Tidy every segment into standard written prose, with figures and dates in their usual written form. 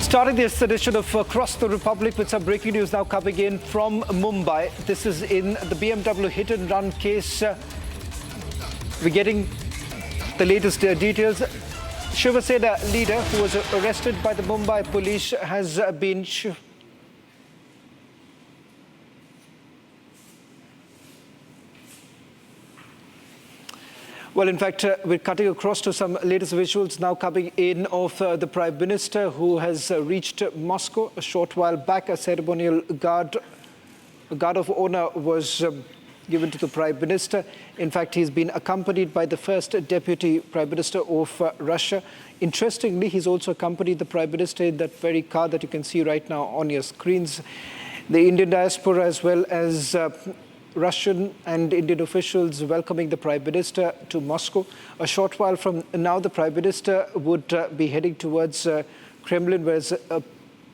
Starting this edition of Across the Republic with some breaking news now coming in from Mumbai. This is in the BMW hit and run case. We're getting the latest details. Shiva Sena leader who was arrested by the Mumbai police has been... Well, in fact, we're cutting across to some latest visuals now coming in of the Prime Minister who has reached Moscow a short while back. A ceremonial guard of honor was given to the Prime Minister. In fact, he's been accompanied by the first Deputy Prime Minister of Russia. Interestingly, he's also accompanied the Prime Minister in that very car that you can see right now on your screens. The Indian diaspora as well as Russian and Indian officials welcoming the Prime Minister to Moscow. A short while from now, the Prime Minister would be heading towards Kremlin, where a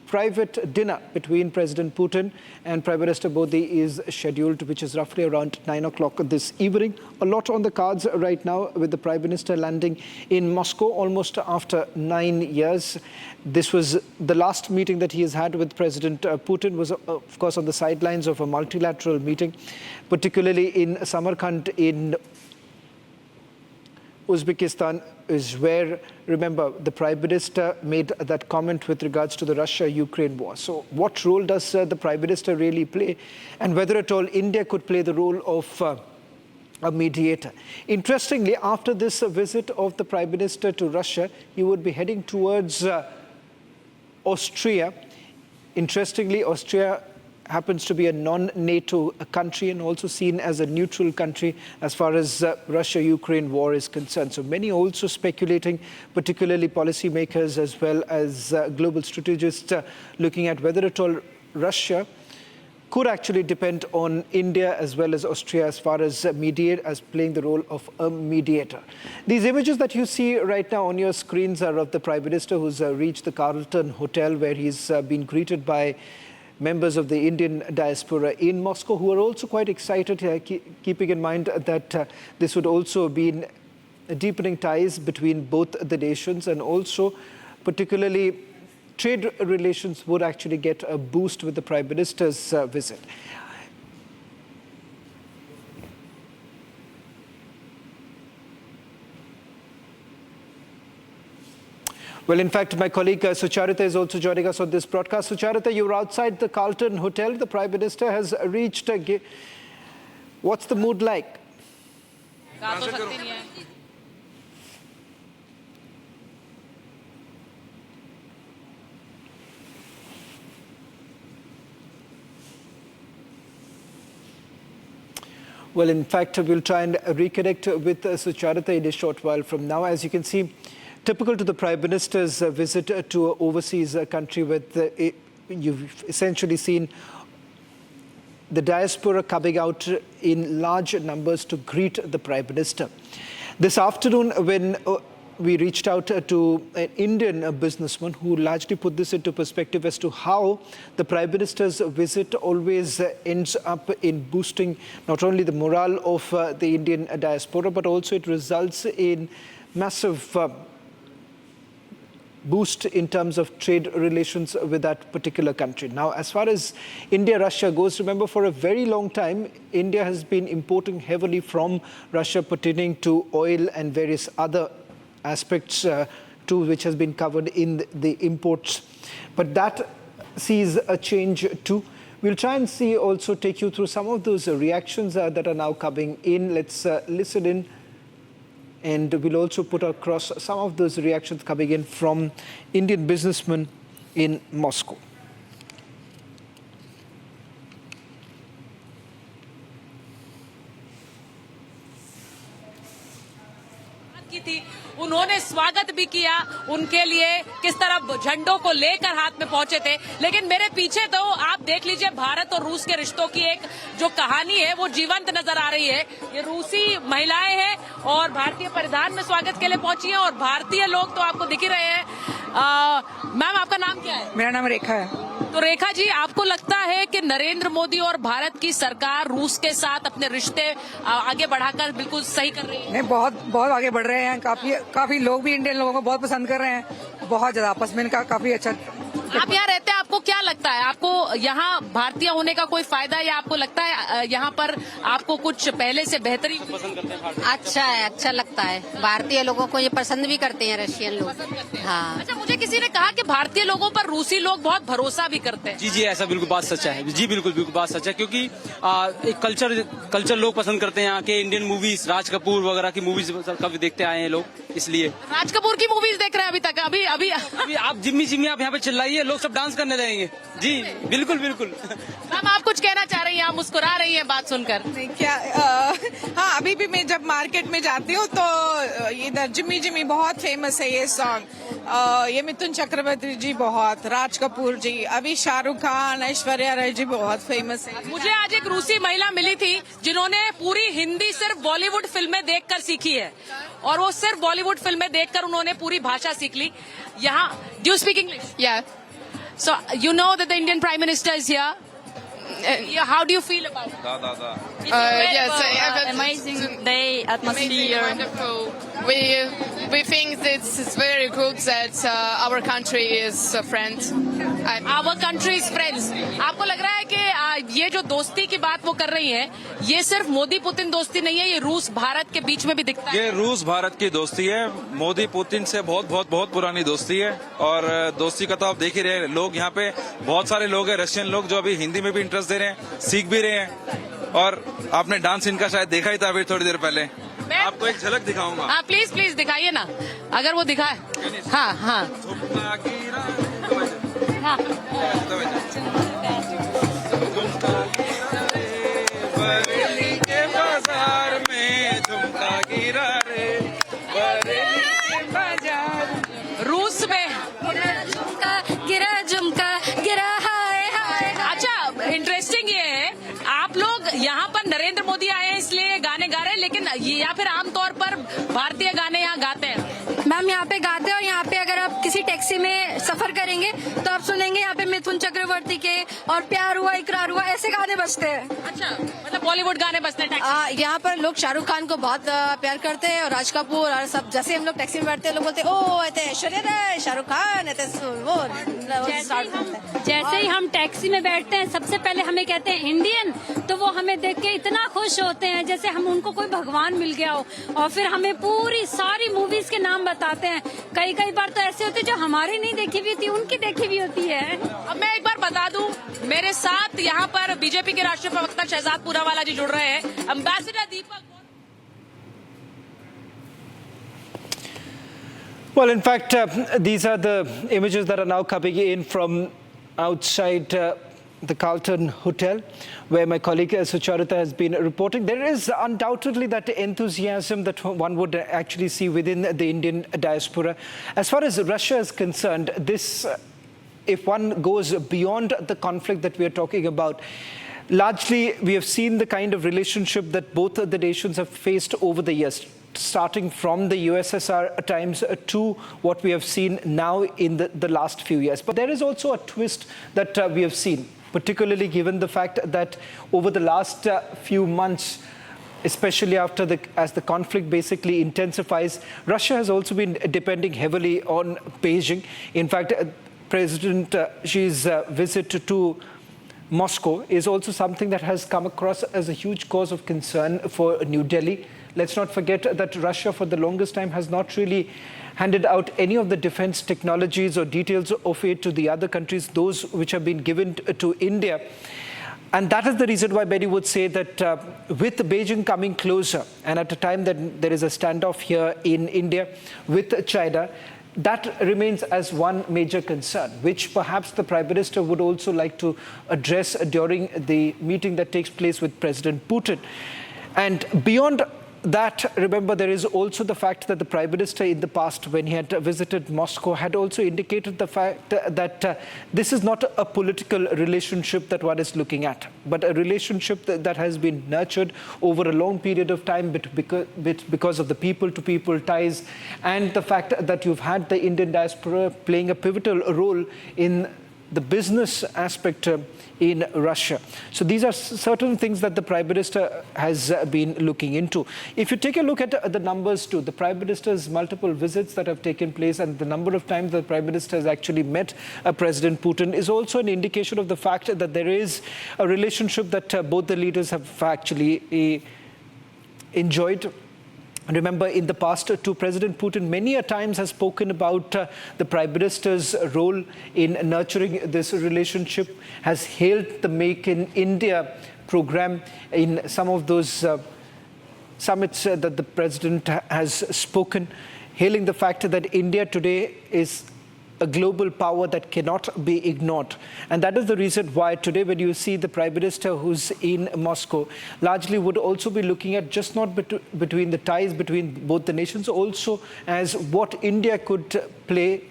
private dinner between President Putin and Prime Minister Modi is scheduled, which is roughly around 9 o'clock this evening. A lot on the cards right now with the Prime Minister landing in Moscow almost after 9 years. This was the last meeting that he has had with President Putin, was of course on the sidelines of a multilateral meeting, particularly in Samarkand in Uzbekistan, is where, remember, the Prime Minister made that comment with regards to the Russia-Ukraine war. So what role does the Prime Minister really play, and whether at all India could play the role of a mediator? Interestingly, after this visit of the Prime Minister to Russia, he would be heading towards Austria. Interestingly, Austria happens to be a non-NATO country and also seen as a neutral country as far as Russia-Ukraine war is concerned. So many also speculating, particularly policymakers as well as global strategists, looking at whether at all Russia could actually depend on India as well as Austria as far as playing the role of a mediator. These images that you see right now on your screens are of the Prime Minister who's reached the Carlton Hotel, where he's been greeted by members of the Indian diaspora in Moscow, who are also quite excited, keeping in mind that this would also be deepening ties between both the nations, and also particularly trade relations would actually get a boost with the Prime Minister's visit. Well, in fact, my colleague Sucharita is also joining us on this broadcast. Sucharita, you're outside the Carlton Hotel. The Prime Minister has reached. What's the mood like? Well, in fact, we'll try and reconnect with Sucharita in a short while from now. As you can see, typical to the Prime Minister's visit to an overseas country, with you've essentially seen the diaspora coming out in large numbers to greet the Prime Minister. This afternoon, when we reached out to an Indian businessman who largely put this into perspective as to how the Prime Minister's visit always ends up in boosting not only the morale of the Indian diaspora, but also it results in massive boost in terms of trade relations with that particular country. Now, as far as India-Russia goes, remember, for a very long time, India has been importing heavily from Russia pertaining to oil and various other aspects too, which has been covered in the imports. But that sees a change too. We'll try and see, also take you through some of those reactions that are now coming in. Let's listen in. And we'll also put across some of those reactions coming in from Indian businessmen in Moscow. उन्होंने स्वागत भी किया, उनके लिए किस तरह झंडों को लेकर हाथ में पहुंचे थे। लेकिन मेरे पीछे तो आप देख लीजिए, भारत और रूस के रिश्तों की एक जो कहानी है वो जीवंत नजर आ रही है। ये रूसी महिलाएं हैं और भारतीय परिधान में स्वागत के लिए पहुंची हैं, और भारतीय लोग तो आपको दिख ही रहे हैं। मैम आपका नाम क्या है? मेरा नाम रेखा है। तो रेखा जी, आपको लगता है कि नरेंद्र मोदी और भारत की सरकार रूस के साथ अपने रिश्ते आगे बढ़ाकर बिल्कुल सही कर रही है? नहीं, बहुत बहुत आगे बढ़ रहे हैं। काफी लोग भी इंडियन लोगों को बहुत पसंद कर रहे हैं। बहुत ज्यादा आपस में इनका काफी अच्छा। आप यहाँ रहते हैं, आपको क्या लगता है? आपको यहाँ भारतीय होने का कोई फायदा, या आपको लगता है यहाँ पर आपको कुछ पहले से बेहतरी पसंद करते हैं? अच्छा है, अच्छा लगता है। भारतीय लोगों को ये पसंद भी करते हैं, रशियन लोग। हाँ। अच्छा, मुझे किसी ने कहा कि भारतीय लोगों पर रूसी लोग बहुत भरोसा भी करते हैं। जी जी, ऐसा बिल्कुल बात सच है। जी बिल्कुल बिल्कुल बात सच है, क्योंकि एक कल्चर लोग पसंद करते हैं यहाँ के। इंडियन मूवीज, राज कपूर वगैरह की मूवीज कभी देखते आए हैं लोग, इसलिए। राज कपूर की मूवीज देख रहे हैं अभी तक? अभी अभी अभी आप जिम्मी जिम्मी आप यहाँ पे चिल्लाइए, लोग सब डांस करने लगेंगे। जी बिल्कुल बिल्कुल। मैम आप कुछ कहना चाह रही हैं? आप मुस्कुरा रही हैं बात सुनकर। नहीं क्या हाँ, अभी भी मैं जब मार्केट में जाती हूँ तो इधर जिम्मी जिम्मी बहुत फेमस है ये सॉन्ग। ये मिथुन चक्रवर्ती जी बहुत, राज कपूर जी, अभी शाहरुख खान, ऐश्वर्या राय जी बहुत फेमस है। मुझे आज एक रूसी महिला मिली थी जिन्होंने पूरी हिंदी सिर्फ बॉलीवुड फिल्में देखकर सीखी है, और वो सिर्फ बॉलीवुड फिल्में देखकर उन्होंने पूरी भाषा सीख ली। यहाँ do you speak English? Yeah. So you know that the Indian Prime Minister is here. Yeah, how do you feel about it? Yes, amazing day, atmosphere. wonderful. We think that it's very good that our country is a friend. Our country is friends. आपको लग रहा है कि ये जो दोस्ती की बात वो कर रही है, ये सिर्फ मोदी पुतिन दोस्ती नहीं है, ये रूस भारत के बीच में भी दिखता है? ये रूस भारत की दोस्ती है। मोदी पुतिन से बहुत बहुत बहुत पुरानी दोस्ती है, और दोस्ती का तो आप देख ही रहे हैं। लोग यहाँ पे बहुत सारे लोग हैं, रशियन लोग, जो अभी हिंदी में भी इंटरेस्ट दे रहे हैं, सीख भी रहे हैं। और आपने डांस इनका शायद देखा ही था अभी थोड़ी देर पहले। आपको एक झलक दिखाऊंगा। हाँ प्लीज प्लीज दिखाइए ना, अगर वो दिखाए। हाँ हाँ हाँ। बरेली के बाजार में झुमका गिरा रे, बरेली के बाजार। रूस में झुमका गिरा हाय हाय। अच्छा, इंटरेस्टिंग ये है, आप लोग यहाँ पर नरेंद्र मोदी आए हैं इसलिए गाने गा रहे हैं, लेकिन या फिर आमतौर पर भारतीय गाने यहाँ गाते हैं? मैम यहाँ पे गाते हैं, और यहाँ पे अगर आप किसी टैक्सी में सफर करेंगे तो आप सुनेंगे यहाँ पे मिथुन चक्रवर्ती के और प्यार हुआ इकरार हुआ ऐसे गाने बजते हैं। अच्छा, मतलब बॉलीवुड गाने बजते हैं? यहाँ पर लोग शाहरुख खान को बहुत प्यार करते हैं, और राज कपूर, और सब। जैसे हम लोग टैक्सी में बैठते हैं, लोग बोलते हैं ओ ऐसे ऐश्वर्या राय, शाहरुख खान, ऐसे वो। जैसे ही हम टैक्सी में बैठते हैं, सबसे पहले हमें कहते हैं इंडियन, तो वो हमें देख के इतना खुश होते हैं जैसे हम उनको कोई भगवान मिल गया हो, और फिर हमें पूरी सारी मूवीज के नाम बताते हैं। कई बार तो ऐसे होते जो हमारी नहीं देखी हुई होती, उनकी देखी हुई होती है। अब मैं एक बार बता दूं, मेरे साथ यहाँ पर बीजेपी के राष्ट्रीय प्रवक्ता शहजाद पूरावाला जी जुड़ रहे हैं। Ambassador Deepak. Well, in fact, these are the images that are now coming in from outside the Carlton Hotel, where my colleague Sucharita has been reporting. There is undoubtedly that enthusiasm that one would actually see within the Indian diaspora. As far as Russia is concerned, this, if one goes beyond the conflict that we are talking about, largely we have seen the kind of relationship that both of the nations have faced over the years, starting from the USSR times to what we have seen now in the last few years. But there is also a twist that we have seen, particularly given the fact that over the last few months, especially as the conflict basically intensifies, Russia has also been depending heavily on Beijing. In fact, President Xi's visit to Moscow is also something that has come across as a huge cause of concern for New Delhi. Let's not forget that Russia for the longest time has not really handed out any of the defense technologies or details of it to the other countries, those which have been given to India. And that is the reason why many would say that with Beijing coming closer, and at a time that there is a standoff here in India with China, that remains as one major concern, which perhaps the Prime Minister would also like to address during the meeting that takes place with President Putin. And beyond that, remember, there is also the fact that the Prime Minister in the past, when he had visited Moscow, had also indicated the fact that this is not a political relationship that one is looking at, but a relationship that has been nurtured over a long period of time because of the people-to-people ties and the fact that you've had the Indian diaspora playing a pivotal role in the business aspect in Russia. So these are certain things that the Prime Minister has been looking into. If you take a look at the numbers too, the Prime Minister's multiple visits that have taken place and the number of times the Prime Minister has actually met President Putin is also an indication of the fact that there is a relationship that both the leaders have actually enjoyed. Remember, in the past too, President Putin many a times has spoken about the Prime Minister's role in nurturing this relationship, has hailed the Make in India program in some of those summits that the President has spoken, hailing the fact that India today is a global power that cannot be ignored. And that is the reason why today when you see the Prime Minister who's in Moscow, largely would also be looking at just not between the ties between both the nations, also as what India could play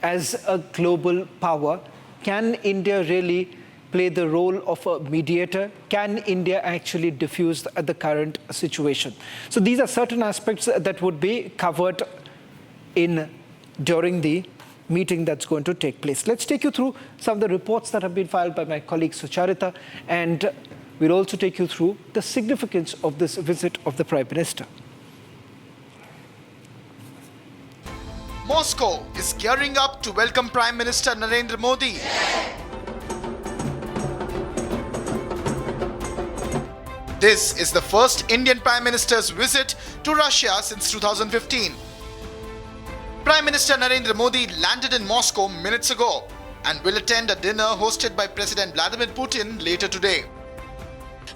as a global power. Can India really play the role of a mediator? Can India actually diffuse the current situation? So these are certain aspects that would be covered during the meeting that's going to take place. Let's take you through some of the reports that have been filed by my colleague Sucharita, and we'll also take you through the significance of this visit of the Prime Minister. Moscow is gearing up to welcome Prime Minister Narendra Modi. This is the first Indian Prime Minister's visit to Russia since 2015. Prime Minister Narendra Modi landed in Moscow minutes ago and will attend a dinner hosted by President Vladimir Putin later today.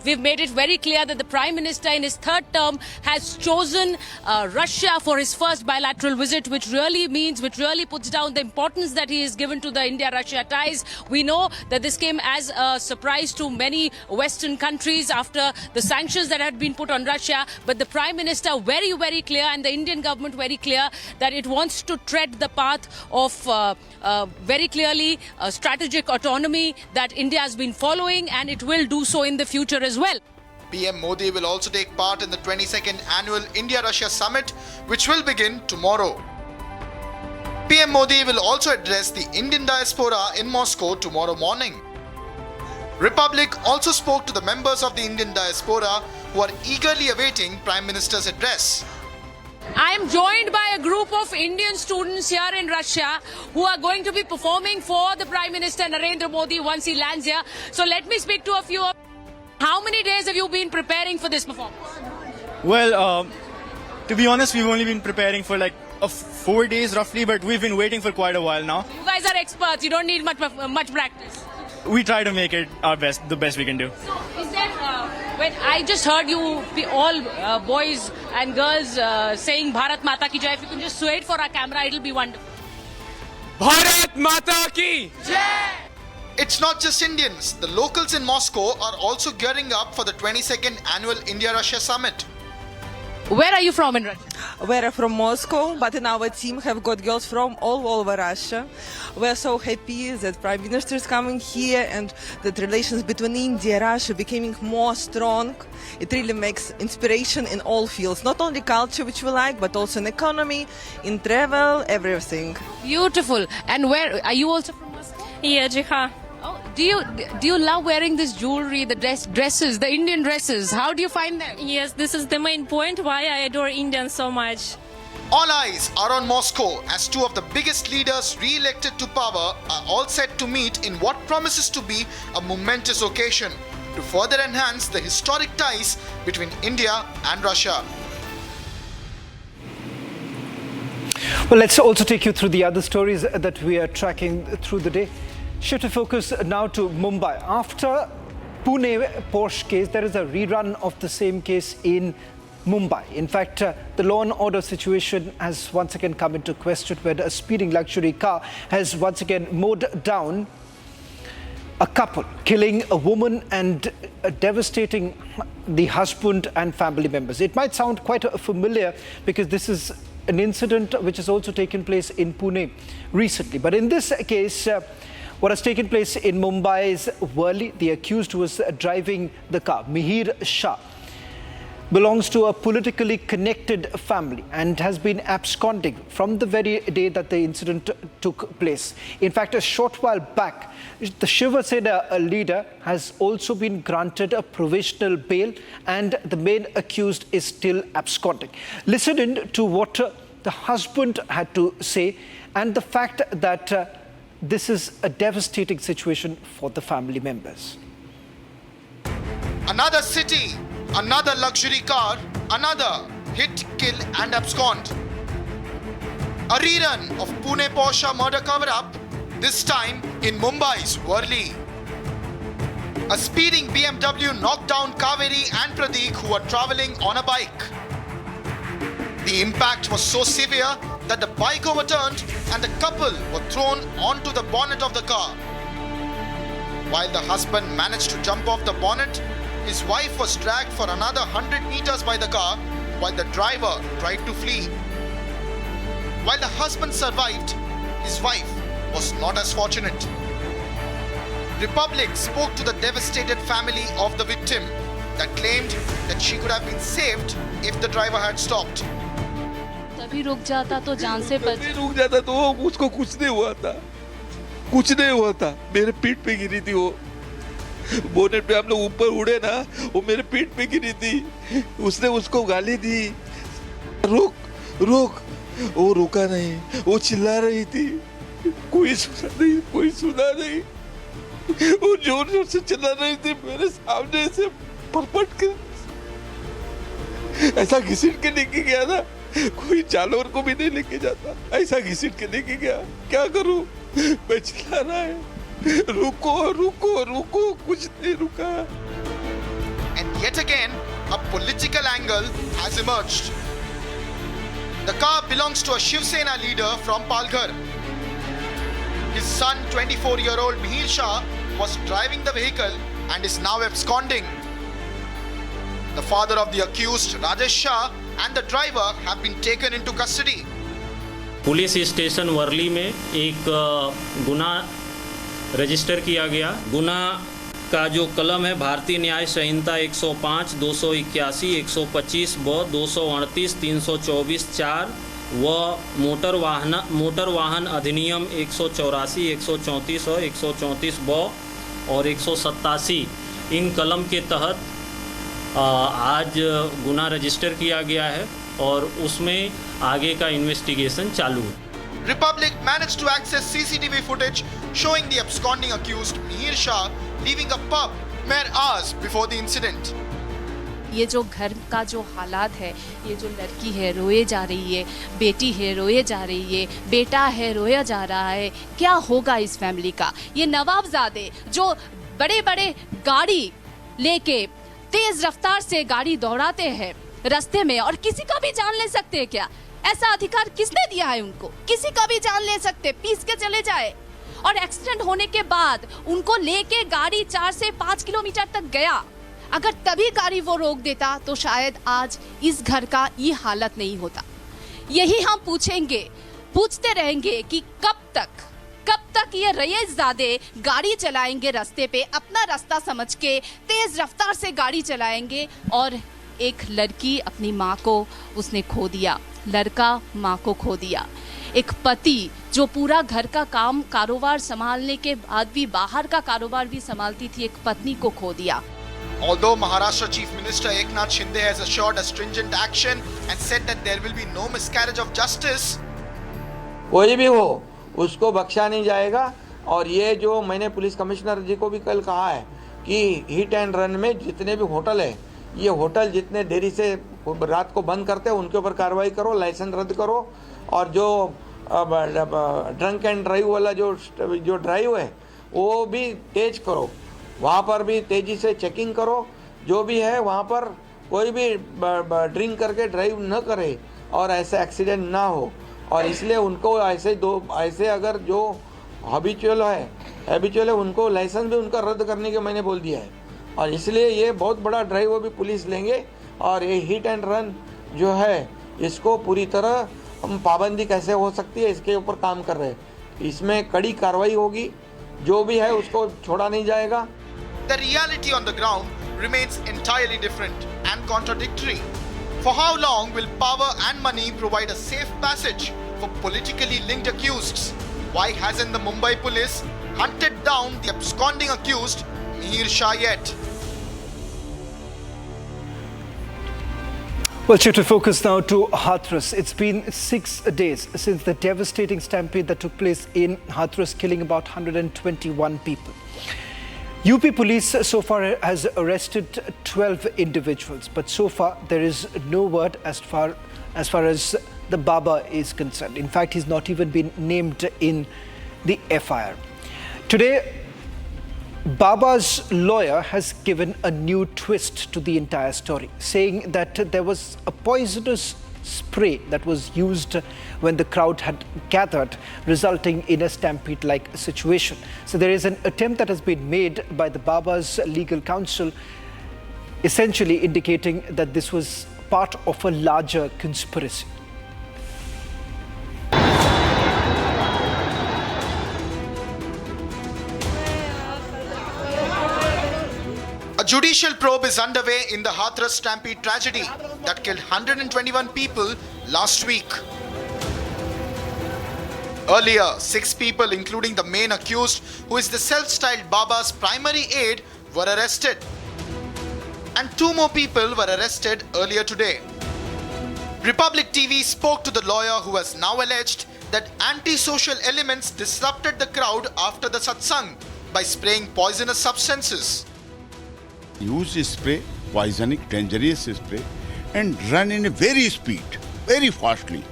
We've made it very clear that the Prime Minister in his third term has chosen Russia for his first bilateral visit, which really puts down the importance that he has given to the India-Russia ties. We know that this came as a surprise to many Western countries after the sanctions that had been put on Russia. But the Prime Minister very, very clear, and the Indian government very clear, that it wants to tread the path of very clearly strategic autonomy that India has been following, and it will do so in the future as well. PM Modi will also take part in the 22nd Annual India-Russia Summit, which will begin tomorrow. PM Modi will also address the Indian diaspora in Moscow tomorrow morning. Republic also spoke to the members of the Indian diaspora who are eagerly awaiting Prime Minister's address. I am joined by a group of Indian students here in Russia who are going to be performing for the Prime Minister Narendra Modi once he lands here. So let me speak to a few. How many days have you been preparing for this performance? Well, to be honest, we've only been preparing for like 4 days roughly, but we've been waiting for quite a while now. You guys are experts. You don't need much practice. We try to make it our best, the best we can do. So is there, when I just heard you all boys and girls saying Bharat Mata Ki Jai, if you can just sway it for our camera, it'll be wonderful. Bharat Mata Ki Jai! It's not just Indians. The locals in Moscow are also gearing up for the 22nd Annual India-Russia Summit. Where are you from in Russia? We're from Moscow, but in our team have got girls from all over Russia. We're so happy that Prime Minister is coming here and that relations between India and Russia becoming more strong. It really makes inspiration in all fields, not only culture, which we like, but also in economy, in travel, everything. Beautiful. And where are you also from Moscow? Yeah, Jiha. Oh, do you love wearing this jewelry, the dresses, the Indian dresses? How do you find them? Yes, this is the main point why I adore Indians so much. All eyes are on Moscow as two of the biggest leaders re-elected to power are all set to meet in what promises to be a momentous occasion to further enhance the historic ties between India and Russia. Well, let's also take you through the other stories that we are tracking through the day. Shift focus now to Mumbai. After Pune Porsche case, there is a rerun of the same case in Mumbai. In fact, the law and order situation has once again come into question, where a speeding luxury car has once again mowed down A couple killing a woman and devastating the husband and family members. It might sound quite familiar because this is an incident which has also taken place in Pune recently. But in this case, what has taken place in Mumbai's Worli, the accused was driving the car, Mihir Shah, belongs to a politically connected family and has been absconding from the very day that the incident took place. In fact, a short while back, the Shiva Sena leader has also been granted a provisional bail and the main accused is still absconding. Listen in to what the husband had to say and the fact that this is a devastating situation for the family members. Another city, another luxury car, another hit, kill and abscond. A rerun of Pune Porsche murder cover-up, this time in Mumbai's Worli. A speeding BMW knocked down Kaveri and Pradeep who were travelling on a bike. The impact was so severe that the bike overturned and the couple were thrown onto the bonnet of the car. While the husband managed to jump off the bonnet, his wife was dragged for another 100 meters by the car while the driver tried to flee. While the husband survived, his wife was not as fortunate. Republic spoke to the devastated family of the victim that claimed that she could have been saved if the driver had stopped. तभी रुक जाता तो जान से बच रुक जाता तो उसको कुछ नहीं हुआ था, कुछ नहीं हुआ था। मेरे पीठ पे गिरी थी वो, बोनेट पे हम लोग ऊपर उड़े ना, वो मेरे पीठ पे गिरी थी। उसने उसको गाली दी, रुक रुक, वो रुका नहीं, वो चिल्ला रही थी, कोई सुना नहीं, कोई सुना नहीं। वो जोर जोर से चिल्ला रही थी, मेरे सामने से परपट के ऐसा घसीट के लेके गया ना, कोई जानवर को भी नहीं लेके जाता, ऐसा घसीट के लेके गया। क्या करूं, मैं चिल्ला रहा है, रुको रुको रुको, कुछ नहीं रुका। And yet again, a political angle has emerged. The car belongs to a Shiv Sena leader from Palghar. His son, 24-year-old Mihir Shah, was driving the vehicle and is now absconding. The father of the accused, Rajesh Shah, and the driver have been taken into custody. Police station Worli में एक गुनाह register किया गया। गुनाह का जो कलम है भारतीय न्याय संहिता 105, 281, 125 व 238, 324 4 व मोटर वाहन अधिनियम 184, 134 और 134 व और 187 इन कलम के तहत आज गुनाह रजिस्टर किया गया है और उसमें आगे का इन्वेस्टिगेशन चालू है। Republic managed to access CCTV footage showing the absconding accused Mihir Shah leaving a pub mere hours before the incident. ये जो घर का जो हालात है, ये जो लड़की है रोए जा रही है, बेटी है रोए जा रही है, बेटा है रोया जा रहा है, क्या होगा इस फैमिली का? ये नवाबजादे जो बड़े बड़े गाड़ी लेके तेज रफ्तार से गाड़ी दौड़ाते हैं रास्ते में और किसी का भी जान ले सकते हैं क्या? ऐसा अधिकार किसने दिया है उनको? किसी का भी जान ले सकते, पीस के चले जाए। और एक्सीडेंट होने के बाद उनको लेके गाड़ी 4 से 5 किलोमीटर तक गया। अगर तभी गाड़ी वो रोक देता तो शायद आज इस घर का ये हालत नहीं होता। यही हम पूछते रहेंगे कि कब तक ये रईसजादे गाड़ी चलाएंगे रास्ते पे, अपना रास्ता समझ के तेज रफ्तार से गाड़ी चलाएंगे। और एक लड़की अपनी माँ को उसने खो दिया, लड़का माँ को खो दिया, एक पति जो पूरा घर का कारोबार संभालने के बाद भी बाहर का कारोबार भी संभालती थी, एक पत्नी को खो दिया। Although Maharashtra Chief Minister Eknath Shinde has assured a stringent action and said that there will be no miscarriage of justice, कोई भी हो उसको बख्शा नहीं जाएगा। और ये जो मैंने पुलिस कमिश्नर जी को भी कल कहा है कि हिट एंड रन में जितने भी होटल है, ये होटल जितने देरी से रात को बंद करते हैं उनके ऊपर कार्रवाई करो, लाइसेंस रद्द करो। और जो ड्रंक एंड ड्राइव वाला जो ड्राइव है वो भी तेज करो, वहाँ पर भी तेज़ी से चेकिंग करो। जो भी है वहाँ पर कोई भी ड्रिंक करके ड्राइव न करे और ऐसे एक्सीडेंट ना हो। और इसलिए उनको ऐसे अगर जो हैबिचुअल है हैबिचुअल है उनको लाइसेंस भी उनका रद्द करने के मैंने बोल दिया है। और इसलिए ये बहुत बड़ा ड्राइव अभी पुलिस लेंगे और ये हिट एंड रन जो है इसको पूरी तरह हम पाबंदी कैसे हो सकती है इसके ऊपर काम कर रहे हैं। इसमें कड़ी कार्रवाई होगी, जो भी है उसको छोड़ा नहीं जाएगा। The reality on the ground remains entirely different and contradictory. For how long will power and money provide a safe passage for politically linked accused? Why hasn't the Mumbai police hunted down the absconding accused Mihir Shah yet? Well, to focus now to Hathras. It's been 6 days since the devastating stampede that took place in Hathras, killing about 121 people. UP police so far has arrested 12 individuals, but so far there is no word as far as the Baba is concerned. In fact, he's not even been named in the FIR. Today, Baba's lawyer has given a new twist to the entire story, saying that there was a poisonous spray that was used when the crowd had gathered, resulting in a stampede-like situation. So there is an attempt that has been made by the Baba's legal counsel, essentially indicating that this was part of a larger conspiracy. A judicial probe is underway in the Hathras stampede tragedy that killed 121 people last week. Earlier, 6 people, including the main accused, who is the self-styled Baba's primary aide, were arrested. And 2 more people were arrested earlier today. Republic TV spoke to the lawyer who has now alleged that anti-social elements disrupted the crowd after the satsang by spraying poisonous substances. Use spray, poisonic, dangerous spray, and run in a very speed, very fastly.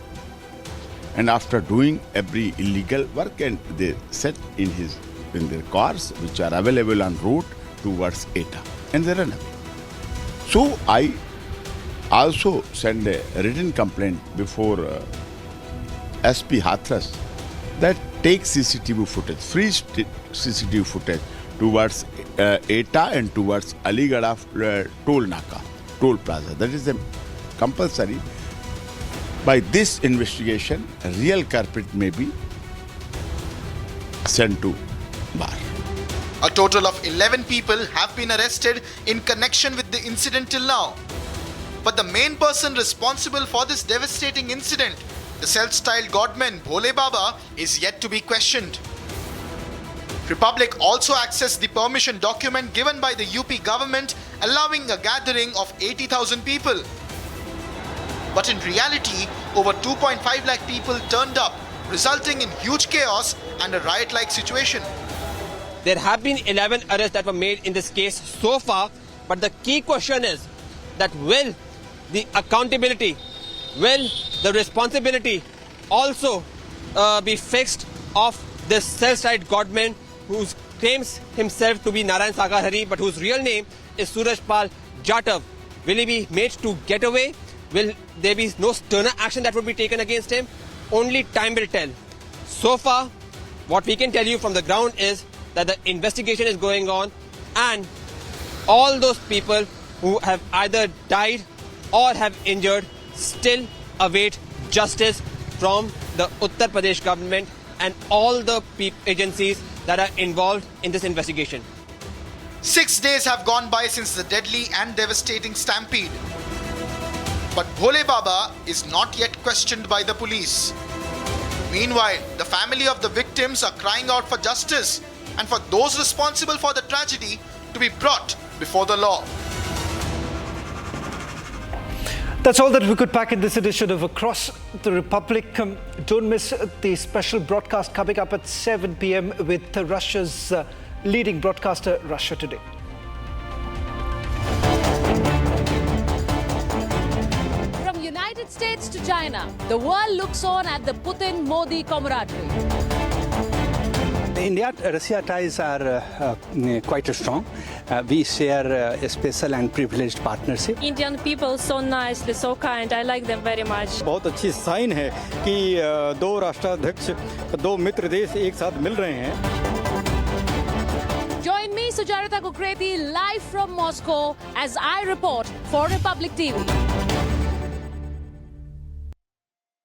And after doing every illegal work, and they set in their cars, which are available en route towards ETA, and they run away. So I also send a written complaint before SP Hathras that take CCTV footage, free CCTV footage towards ETA and towards Aligarh toll plaza. That is a compulsory. By this investigation, a real culprit may be sent to bar. A total of 11 people have been arrested in connection with the incident till now. But the main person responsible for this devastating incident, the self-styled godman Bhole Baba, is yet to be questioned. Republic also accessed the permission document given by the UP government allowing a gathering of 80,000 people. But in reality, over 2.5 lakh people turned up, resulting in huge chaos and a riot-like situation. There have been 11 arrests that were made in this case so far, but the key question is that will the accountability, will the responsibility also be fixed of this self-styled godman who claims himself to be Narayan Sagar Hari, but whose real name is Surajpal Jatav. Will he be made to get away? Will there be no sterner action that would be taken against him? Only time will tell. So far, what we can tell you from the ground is that the investigation is going on and all those people who have either died or have injured still await justice from the Uttar Pradesh government and all the agencies that are involved in this investigation. 6 days have gone by since the deadly and devastating stampede. But Bhole Baba is not yet questioned by the police. Meanwhile, the family of the victims are crying out for justice and for those responsible for the tragedy to be brought before the law. That's all that we could pack in this edition of Across the Republic. Don't miss the special broadcast coming up at 7 p.m. with Russia's leading broadcaster, Russia Today. From United States to China, the world looks on at the Putin-Modi camaraderie. India-Russia ties are quite strong. We share a special and privileged partnership. Indian people so nice, they're so kind. I like them very much. बहुत अच्छी sign है कि दो राष्ट्राध्यक्ष, दो मित्र देश एक साथ मिल रहे हैं. me, Sujarita Kukreti, live from Moscow as I report for Republic TV.